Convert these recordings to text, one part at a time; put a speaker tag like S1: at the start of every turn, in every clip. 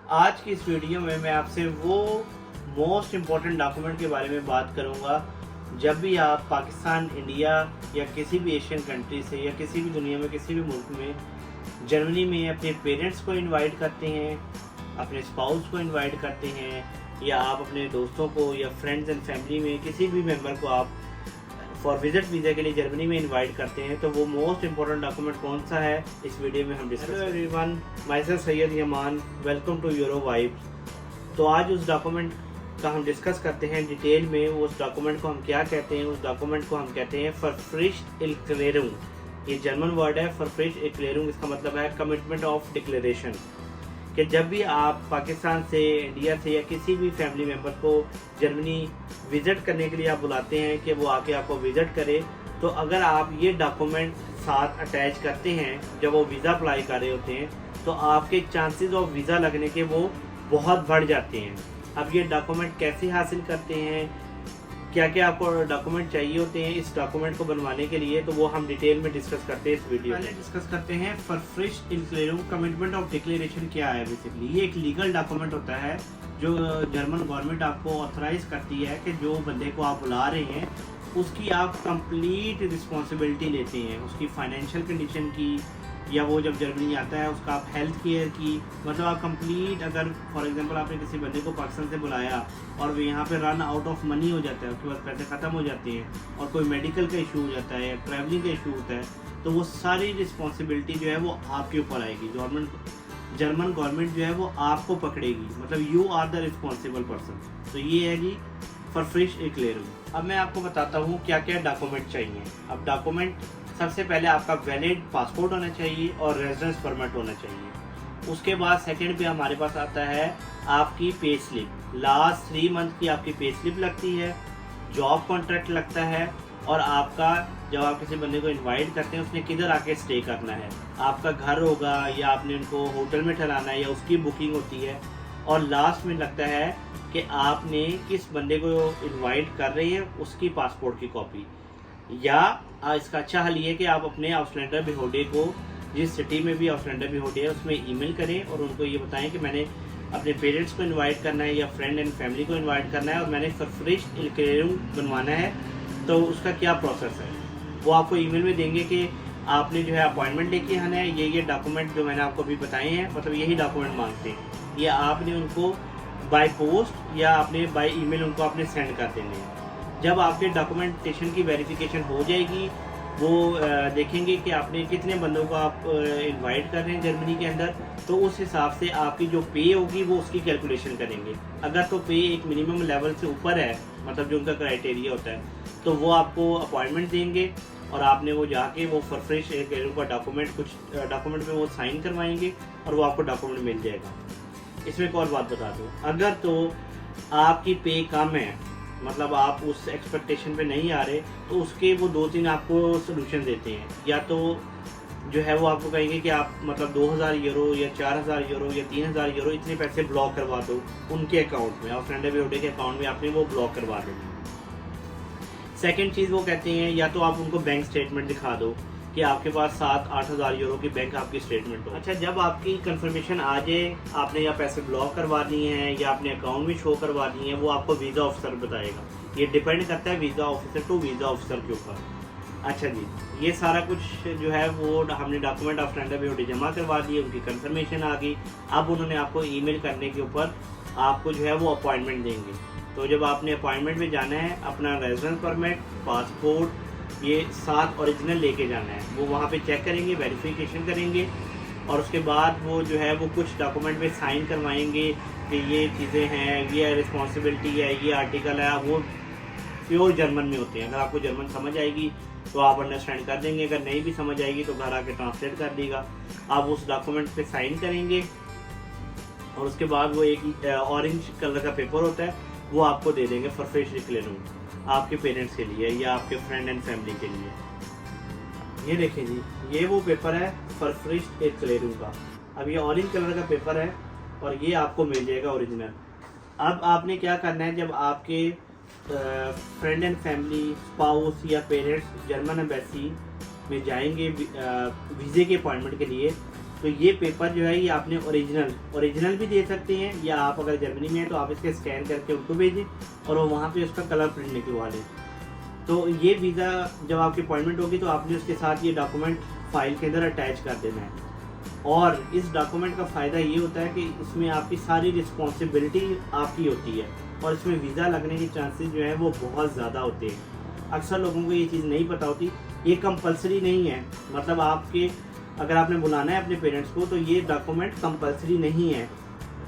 S1: आज की इस वीडियो में मैं आपसे वो मोस्ट इम्पॉर्टेंट डॉक्यूमेंट के बारे में बात करूंगा। जब भी आप पाकिस्तान, इंडिया या किसी भी एशियन कंट्री से या किसी भी दुनिया में किसी भी मुल्क में जर्मनी में अपने पेरेंट्स को इनवाइट करते हैं, अपने स्पाउस को इनवाइट करते हैं, या आप अपने दोस्तों को या फ्रेंड्स एंड फैमिली में किसी भी मेंबर को आप फॉर विजिट वीज़ा के लिए जर्मनी में इनवाइट करते हैं, तो वो मोस्ट इंपॉर्टेंट डॉक्यूमेंट कौन सा है इस वीडियो में हम discuss. Hello everyone, myself Syed Yaman, welcome to Euro Vibes. तो आज उस डॉक्यूमेंट का हम डिस्कस करते हैं डिटेल में। उस डॉक्यूमेंट को हम क्या कहते हैं? उस डॉक्यूमेंट को हम कहते हैं Verpflichtungserklärung। ये जर्मन वर्ड है Verpflichtungserklärung। इसका मतलब है कमिटमेंट ऑफ डिक्लेरेशन। कि जब भी आप पाकिस्तान से, इंडिया से या किसी भी फैमिली मेम्बर को जर्मनी विज़िट करने के लिए आप बुलाते हैं कि वो आके आपको विज़िट करे, तो अगर आप ये डॉक्यूमेंट साथ अटैच करते हैं जब वो वीज़ा अप्लाई कर रहे होते हैं, तो आपके चांसेस ऑफ वीज़ा लगने के वो बहुत बढ़ जाते हैं। अब ये डॉक्यूमेंट कैसे हासिल करते हैं, क्या क्या आपको डॉक्यूमेंट चाहिए होते हैं इस डॉक्यूमेंट को बनवाने के लिए, तो वो हम डिटेल में डिस्कस करते हैं इस वीडियो में। डिस्कस करते हैं Verpflichtungserklärung, कमिटमेंट ऑफ डिक्लेरेशन क्या है। बेसिकली ये एक लीगल डॉक्यूमेंट होता है जो जर्मन गवर्नमेंट आपको ऑथराइज करती है कि जो बंदे को आप बुला रहे हैं उसकी आप कंप्लीट रिस्पॉन्सिबिलिटी लेते हैं, उसकी फाइनेंशियल कंडीशन की, या वो जब जर्मनी आता है उसका आप हेल्थ केयर की, मतलब आप कंप्लीट, अगर फॉर एग्जांपल आपने किसी बंदे को पाकिस्तान से बुलाया और वो यहाँ पे रन आउट ऑफ मनी हो जाता है, उसके बाद पैसे ख़त्म हो जाते हैं और कोई मेडिकल का इशू हो जाता है या ट्रैवलिंग का इशू होता है, तो वो सारी रिस्पॉन्सिबिलिटी जो है वो आपके ऊपर आएगी। जर्मन गवर्नमेंट जो है वो आपको पकड़ेगी, मतलब you are the responsible person. तो ये है जी Verpflichtungserklärung। अब मैं आपको बताता हूँ क्या क्या डॉक्यूमेंट चाहिए। अब डॉक्यूमेंट सबसे पहले आपका वैलिड पासपोर्ट होना चाहिए और रेजिडेंस परमिट होना चाहिए। उसके बाद सेकंड पे हमारे पास आता है आपकी पे स्लिप। लास्ट 3 मंथ की आपकी पे स्लिप लगती है, जॉब कॉन्ट्रैक्ट लगता है, और आपका जब आप किसी बंदे को इनवाइट करते हैं उसने किधर आके स्टे करना है, आपका घर होगा या आपने उनको होटल में ठहराना है या उसकी बुकिंग होती है। और लास्ट में लगता है कि आपने किस बंदे को इनवाइट कर रहे हैं उसकी पासपोर्ट की कॉपी, या इसका अच्छा हल ये कि आप अपने आउटलैंडर बिहोडे को, जिस सिटी में भी आउटलैंडर बिहोडे है, उसमें ईमेल करें और उनको ये बताएं कि मैंने अपने पेरेंट्स को इनवाइट करना है या फ्रेंड एंड फैमिली को इनवाइट करना है और मैंने Verpflichtungserklärung बनवाना है, तो उसका क्या प्रोसेस है। वो आपको ईमेल में देंगे कि आपने जो है अपॉइंटमेंट लेके आना है, ये डॉक्यूमेंट जो मैंने आपको अभी बताए हैं, मतलब यही डॉक्यूमेंट मांगते हैं, या आपने उनको बाय पोस्ट या आपने बाय ईमेल उनको आपने सेंड कर देने हैं। जब आपके डॉक्यूमेंटेशन की वेरिफिकेशन हो जाएगी, वो देखेंगे कि आपने कितने बंदों को आप इनवाइट कर रहे हैं जर्मनी के अंदर, तो उस हिसाब से आपकी जो पे होगी वो उसकी कैलकुलेशन करेंगे। अगर तो पे एक मिनिमम लेवल से ऊपर है, मतलब जो उनका क्राइटेरिया होता है, तो वो आपको अपॉइंटमेंट देंगे और आपने वो जाके वो Verpflichtungserklärung का डॉक्यूमेंट, कुछ डॉक्यूमेंट में वो साइन करवाएंगे और वो आपको डॉक्यूमेंट मिल जाएगा। इसमें एक और बात बता दूँ, अगर तो आपकी पे कम है, मतलब आप उस एक्सपेक्टेशन पे नहीं आ रहे, तो उसके वो 2-3 आपको सोल्यूशन देते हैं। या तो जो है वो आपको कहेंगे कि आप मतलब 2000 यूरो या 4000 यूरो या 3000 यूरो इतने पैसे ब्लॉक करवा दो उनके अकाउंट में, और फ्रेंड बिहोडे के अकाउंट में आपने वो ब्लॉक करवा देना। सेकेंड चीज़ वो कहते हैं, या तो आप उनको बैंक स्टेटमेंट दिखा दो कि आपके पास 7-8 हज़ार यूरो की बैंक आपकी स्टेटमेंट हो। अच्छा, जब आपकी कंफर्मेशन आ जाए, आपने या पैसे ब्लॉक करवा दिए हैं या अपने अकाउंट में शो करवा दिए हैं, वो आपको वीज़ा ऑफिसर बताएगा। ये डिपेंड करता है visa officer to visa officer के ऊपर। अच्छा जी, ये सारा कुछ जो है वो हमने डॉक्यूमेंट ऑफ फ्रेंड बिहोडे जमा करवा दिए, उनकी कंफर्मेशन आ गई। अब उन्होंने आपको ईमेल करने के ऊपर आपको जो है वो अपॉइंटमेंट देंगे। तो जब आपने अपॉइंटमेंट में जाना है, अपना रेजिडेंस परमिट, पासपोर्ट, ये 7 ओरिजिनल लेके जाना है। वो वहाँ पे चेक करेंगे, वेरिफिकेशन करेंगे, और उसके बाद वो जो है वो कुछ डॉक्यूमेंट में साइन करवाएंगे कि ये चीज़ें हैं, ये रिस्पॉन्सिबिलिटी है, ये आर्टिकल है। वो प्योर जर्मन में होते हैं। अगर आपको जर्मन समझ आएगी तो आप अंडरस्टैंड कर देंगे, अगर नहीं भी समझ आएगी तो घर आके ट्रांसलेट कर देगा। आप उस डॉक्यूमेंट पे साइन करेंगे और उसके बाद वो एक ऑरेंज कलर का पेपर होता है, वो आपको दे देंगे Verpflichtungserklärung आपके पेरेंट्स के लिए या आपके फ्रेंड एंड फैमिली के लिए। ये देखें जी, ये वो पेपर है Verpflichtungserklärung का। अब ये ऑरेंज कलर का पेपर है और ये आपको मिल जाएगा ओरिजिनल। अब आपने क्या करना है, जब आपके फ्रेंड एंड फैमिली, स्पाउस या पेरेंट्स जर्मन एम्बेसी में जाएंगे वीज़े के अपॉइंटमेंट के लिए, तो ये पेपर जो है ये आपने ओरिजिनल भी दे सकते हैं, या आप अगर जर्मनी में हैं तो आप इसके स्कैन करके उनको भेजें और वो वहाँ पे उसका कलर प्रिंट निकलवा लें। तो ये वीज़ा जब आपकी अपॉइंटमेंट होगी तो आपने उसके साथ ये डॉक्यूमेंट फाइल के अंदर अटैच कर देना है। और इस डॉक्यूमेंट का फ़ायदा ये होता है कि इसमें आपकी सारी रिस्पॉन्सिबिलिटी आपकी होती है और इसमें वीज़ा लगने के चांसेस जो है वो बहुत ज़्यादा होते हैं। अक्सर लोगों को ये चीज़ नहीं पता होती। ये कंपलसरी नहीं है, मतलब आपके अगर आपने बुलाना है अपने पेरेंट्स को तो ये डॉक्यूमेंट कंपलसरी नहीं है।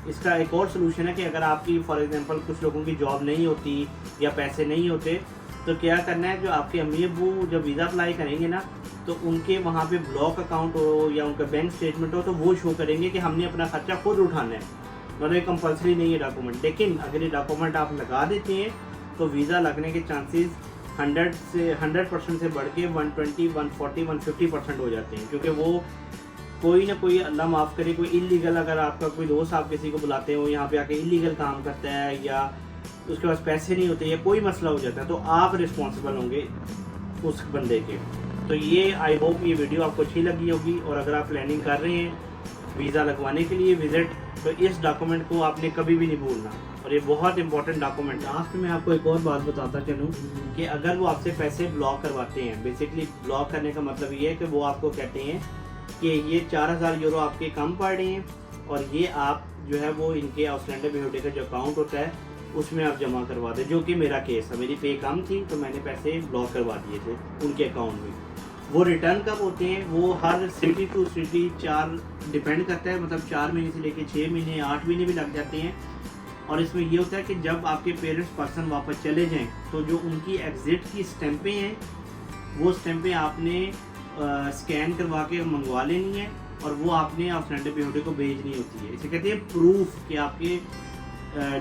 S1: इसका एक और सोल्यूशन है कि अगर आपकी फॉर एग्जांपल कुछ लोगों की जॉब नहीं होती या पैसे नहीं होते तो क्या करना है, जो आपके अम्मी अब्बू जब वीज़ा अप्लाई करेंगे ना तो उनके वहाँ पे ब्लॉक अकाउंट हो या उनका बैंक स्टेटमेंट हो तो वो शो करेंगे कि हमने अपना खर्चा खुद उठाना है। मतलब ये कंपलसरी नहीं है डॉक्यूमेंट, लेकिन अगर ये डॉक्यूमेंट आप लगा देते हैं तो वीज़ा लगने के चांसेस 100% से बढ़ के 120, 140, 150% हो जाते हैं। क्योंकि वो कोई ना कोई, अल्लाह माफ़ करे, कोई इलीगल, अगर आपका कोई दोस्त आप किसी को बुलाते हो यहाँ पे आके इलीगल काम करता है या उसके पास पैसे नहीं होते या कोई मसला हो जाता है तो आप रिस्पॉन्सिबल होंगे उस बंदे के। तो ये आई होप ये वीडियो आपको अच्छी लगी होगी, और अगर आप प्लानिंग कर रहे हैं वीज़ा लगवाने के लिए विज़िट तो इस डॉक्यूमेंट को आपने कभी भी नहीं भूलना, और ये बहुत इंपॉर्टेंट डॉक्यूमेंट। लास्ट में आपको एक और बात बताता चलूँ कि अगर वो आपसे पैसे ब्लॉक करवाते हैं, बेसिकली ब्लॉक करने का मतलब ये है कि वो आपको कहते हैं कि ये 4000 यूरो आपके कम पड़ रहे हैं और ये आप जो है वो इनके आउटस्टैंडिंग बिहेवियर का जो अकाउंट होता है उसमें आप जमा करवा दें, जो कि मेरा केस है। मेरी पे कम थी तो मैंने पैसे ब्लॉक करवा दिए थे उनके अकाउंट में। वो रिटर्न कब होते हैं वो हर सिटी टू सिटी 4 डिपेंड करता है, मतलब 4 महीने से लेके 6 महीने 8 महीने भी लग जाते हैं। और इसमें ये होता है कि जब आपके पेरेंट्स पर्सन वापस चले जाएं तो जो उनकी एग्ज़िट की स्टैंपें हैं वो स्टैंपें आपने स्कैन करवा के मंगवा लेनी है और वो आपने आउटस्टैंडिंग बिहेवियर को भेजनी होती है। इसे कहते हैं प्रूफ कि आपके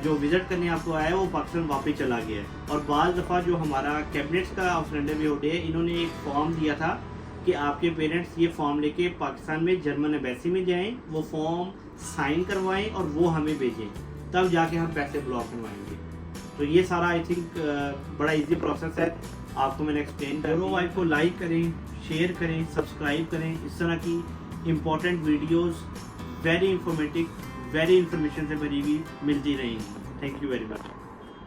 S1: जो विज़िट करने आपको आया है वो पाकिस्तान वापस चला गया है। और बाज़ दफ़ा जो हमारा कैबिनेट्स का आउटस्टैंडिंग बिहेवियर है, इन्होंने एक फॉर्म दिया था कि आपके पेरेंट्स ये फॉर्म लेके पाकिस्तान में जर्मन एम्बेसी में जाएं, वो फॉर्म साइन करवाएं और वो हमें भेजें, तब जाके हम पैसे ब्लॉक करवाएंगे। तो ये सारा आई थिंक बड़ा इजी प्रोसेस है, आपको मैंने एक्सप्लेन कर दिया। वाइफ को लाइक करें, शेयर करें, सब्सक्राइब करें। इस तरह की important videos very informative, very information से भरी हुई मिलती रहेंगी। Thank you very much.